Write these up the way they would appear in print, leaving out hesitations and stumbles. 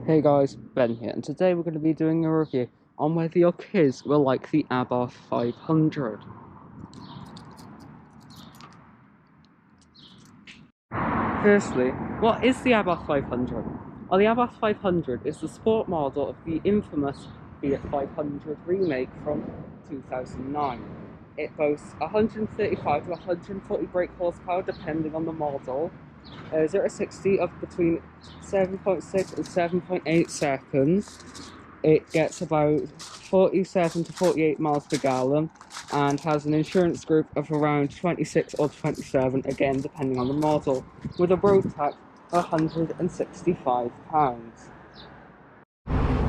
Hey guys, Ben here, and today we're going to be doing a review on whether your kids will like the Abarth 500. Firstly, what is the Abarth 500? Well, the Abarth 500 is the sport model of the infamous Fiat 500 remake from 2009. It boasts 135 to 140 brake horsepower depending on the model, 0 to 60 of between 7.6 and 7.8 seconds. It gets about 47 to 48 miles per gallon and has an insurance group of around 26 or 27, again depending on the model, with a road tax of £165.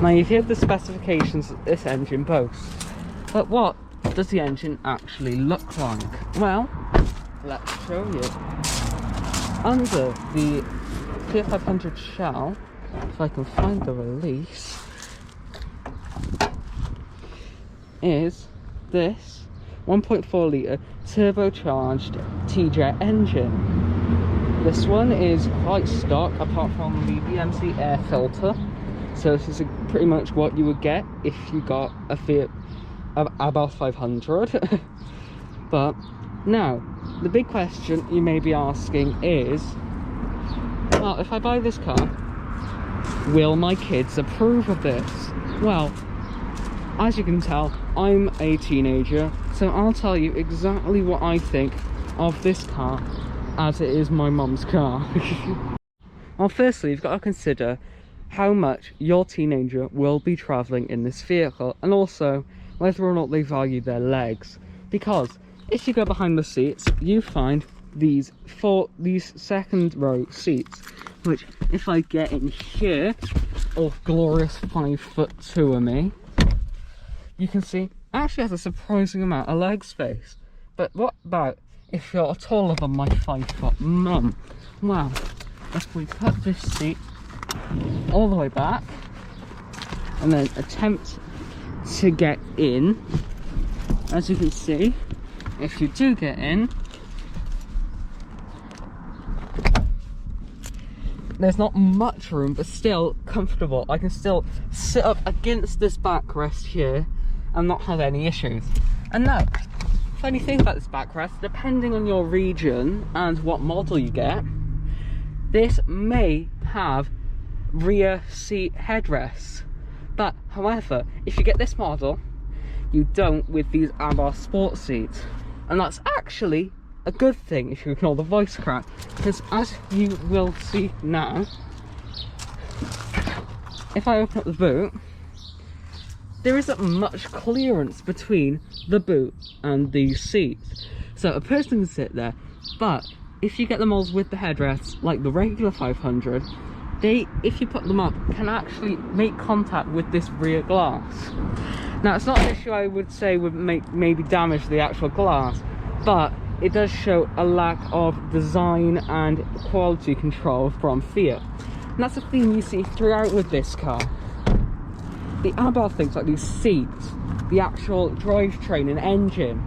Now you've heard the specifications that this engine boasts, but what does the engine actually look like? Well, let's show you. Under the Fiat 500 shell, if I can find the release, is this 1.4 litre turbocharged T-Jet engine. This one is quite stock apart from the BMC air filter, so this is pretty much what you would get if you got a Fiat Abarth 500. But now, the big question you may be asking is, well, if I buy this car, will my kids approve of this? Well, as you can tell, I'm a teenager, so I'll tell you exactly what I think of this car, as it is my mum's car. Well, firstly, you've got to consider how much your teenager will be travelling in this vehicle, and also whether or not they value their legs. Because if you go behind the seats, you find these second row seats, which if I get in here, oh glorious 5'2" of me, you can see actually has a surprising amount of leg space. But what about if you're taller than my 5' mum? Well, if we put this seat all the way back and then attempt to get in, as you can see, if you do get in, there's not much room, but still comfortable. I can still sit up against this backrest here and not have any issues. And now, funny thing about this backrest, depending on your region and what model you get, this may have rear seat headrests. But however, if you get this model, you don't with these Abarth sport seats. And that's actually a good thing if you ignore the voice crack, because as you will see now, if I open up the boot, there isn't much clearance between the boot and these seats, so a person can sit there. But if you get the models with the headrests, like the regular 500, they, if you put them up, can actually make contact with this rear glass. Now, it's not an issue I would say would maybe damage the actual glass, but it does show a lack of design and quality control from Fiat. And that's a theme you see throughout with this car. The Abarth things like these seats, the actual drivetrain and engine,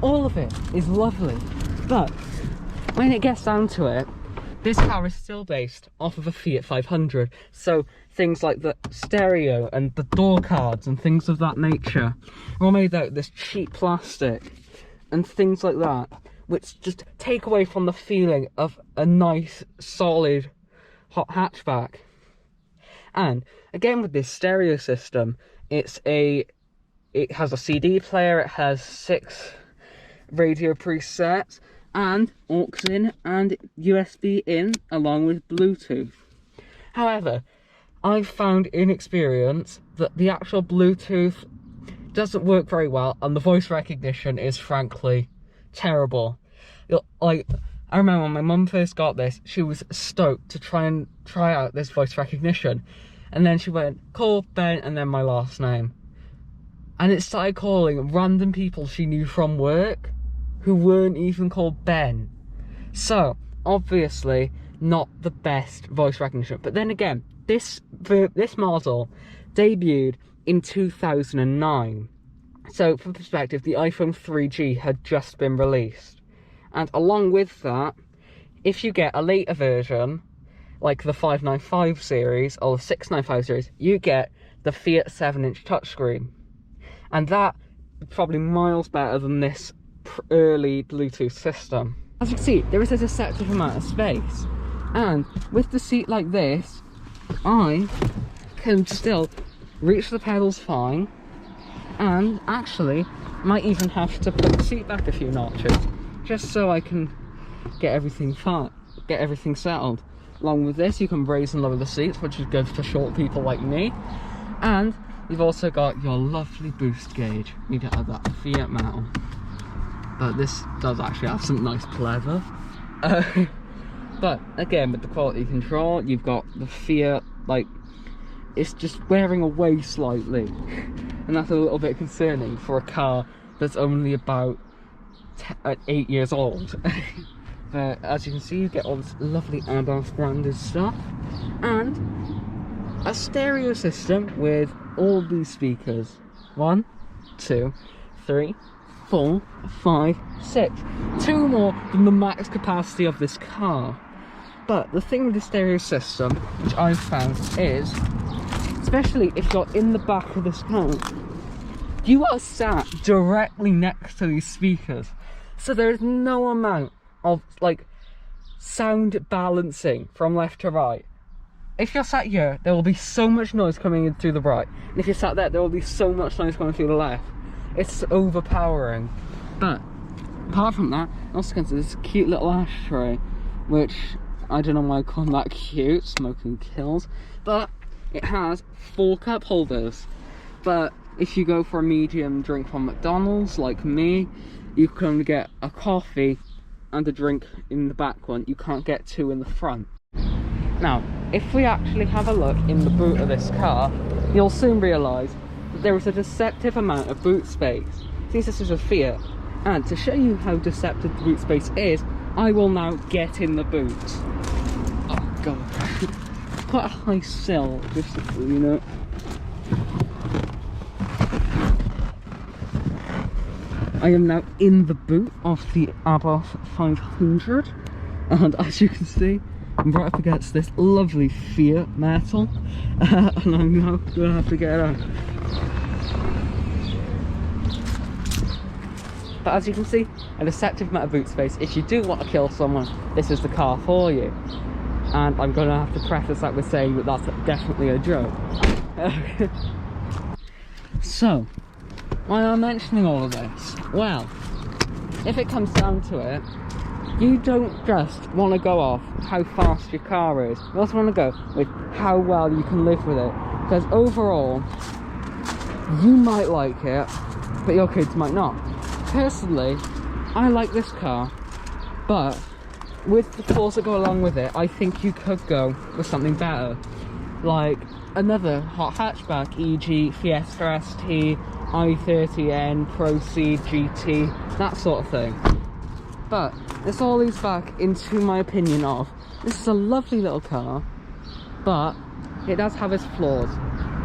all of it is lovely. But when it gets down to it, this car is still based off of a Fiat 500. So things like the stereo and the door cards and things of that nature are all made out of this cheap plastic and things like that, which just take away from the feeling of a nice, solid, hot hatchback. And again, with this stereo system, it has a CD player, it has 6 radio presets, and aux in and USB in, along with Bluetooth. However, I've found in experience that the actual Bluetooth doesn't work very well, and the voice recognition is frankly terrible. Like, I remember when my mum first got this, she was stoked to try out this voice recognition, and then she went, call Ben and then my last name, and it started calling random people she knew from work who weren't even called Ben. So obviously not the best voice recognition. But then again, this model debuted in 2009. So for perspective, the iPhone 3G had just been released. And along with that, if you get a later version, like the 595 series or the 695 series, you get the Fiat 7-inch touchscreen. And that is probably miles better than this early Bluetooth system. As you can see, there is a deceptive amount of space. And with the seat like this, I can still reach the pedals fine, and actually might even have to put the seat back a few notches just so I can get everything settled. Along with this, you can raise and lower the seats, which is good for short people like me. And you've also got your lovely boost gauge. You don't have that Fiat metal, but this does actually have some nice pleather. But again, with the quality control, you've got the Fiat, like, it's just wearing away slightly, and that's a little bit concerning for a car that's only about 8 years old. But as you can see, you get all this lovely Abarth branded stuff, and a stereo system with all these speakers. 1, 2, 3, 4, 5, 6. 2 more than the max capacity of this car. But the thing with the stereo system, which I've found, is, especially if you're in the back of this car, you are sat directly next to these speakers. So there's no amount of, like, sound balancing from left to right. If you're sat here, there will be so much noise coming in through the right. And if you're sat there, there will be so much noise coming through the left. It's overpowering. But apart from that, I also consider this cute little ashtray, which I don't know why I call that cute, smoking kills, but it has 4 cup holders. But if you go for a medium drink from McDonald's, like me, you can only get a coffee and a drink in the back one. You can't get 2 in the front. Now, if we actually have a look in the boot of this car, you'll soon realise that there is a deceptive amount of boot space, since this is a Fiat. And to show you how deceptive the boot space is, I will now get in the boot. Oh god. Quite a high sill, just so you know. I am now in the boot of the Abarth 500, and as you can see, I'm right up against this lovely Fiat metal, and I'm now going to have to get out. But as you can see, a deceptive amount of boot space. If you do want to kill someone, this is the car for you. And I'm going to have to preface that with saying that that's definitely a joke. So, why am I mentioning all of this? Well, if it comes down to it, you don't just want to go off how fast your car is. You also want to go with how well you can live with it. Because overall, you might like it, but your kids might not. Personally, I like this car, but with the flaws that go along with it, I think you could go with something better. Like another hot hatchback, e.g. Fiesta ST, i30N, Proceed, GT, that sort of thing. But this all leads back into my opinion of, this is a lovely little car, but it does have its flaws.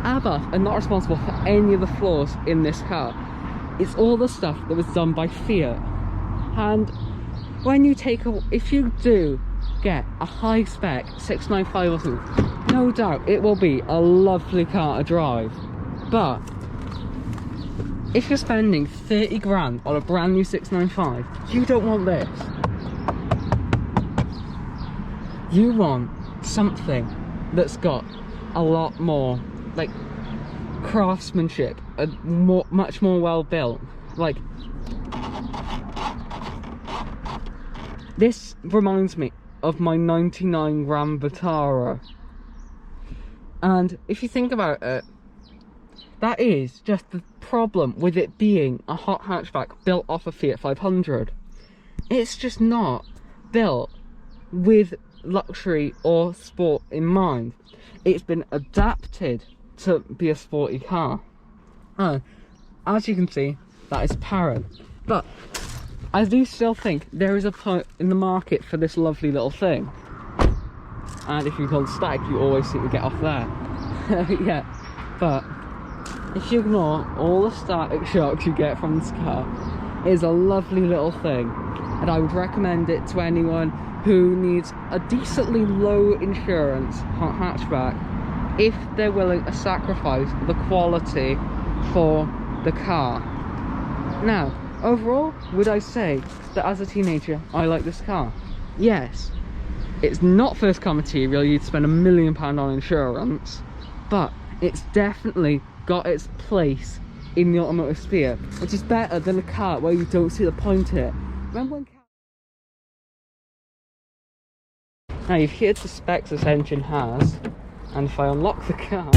Abarth are not responsible for any of the flaws in this car. It's all the stuff that was done by Fiat. And when you if you do get a high spec 695 or something, no doubt it will be a lovely car to drive. But if you're spending 30 grand on a brand new 695, you don't want this. You want something that's got a lot more, like, craftsmanship, much more well built. Like, this reminds me of my 99 Ram Vitara, and if you think about it, that is just the problem with it being a hot hatchback built off a Fiat 500. It's just not built with luxury or sport in mind. It's been adapted to be a sporty car, and as you can see, that is apparent. But I do still think there is a point in the market for this lovely little thing, and if you hold static, you always seem to get off there. Yeah, but if you ignore all the static shocks you get from this car, it is a lovely little thing, and I would recommend it to anyone who needs a decently low insurance hatchback if they're willing to sacrifice the quality for the car. Now, overall, would I say that as a teenager I like this car? Yes. It's not first car material, you'd spend £1 million on insurance, but it's definitely got its place in the automotive sphere, which is better than a car where you don't see the point in it. Remember when... Now you've heard the specs this engine has, and if I unlock the car...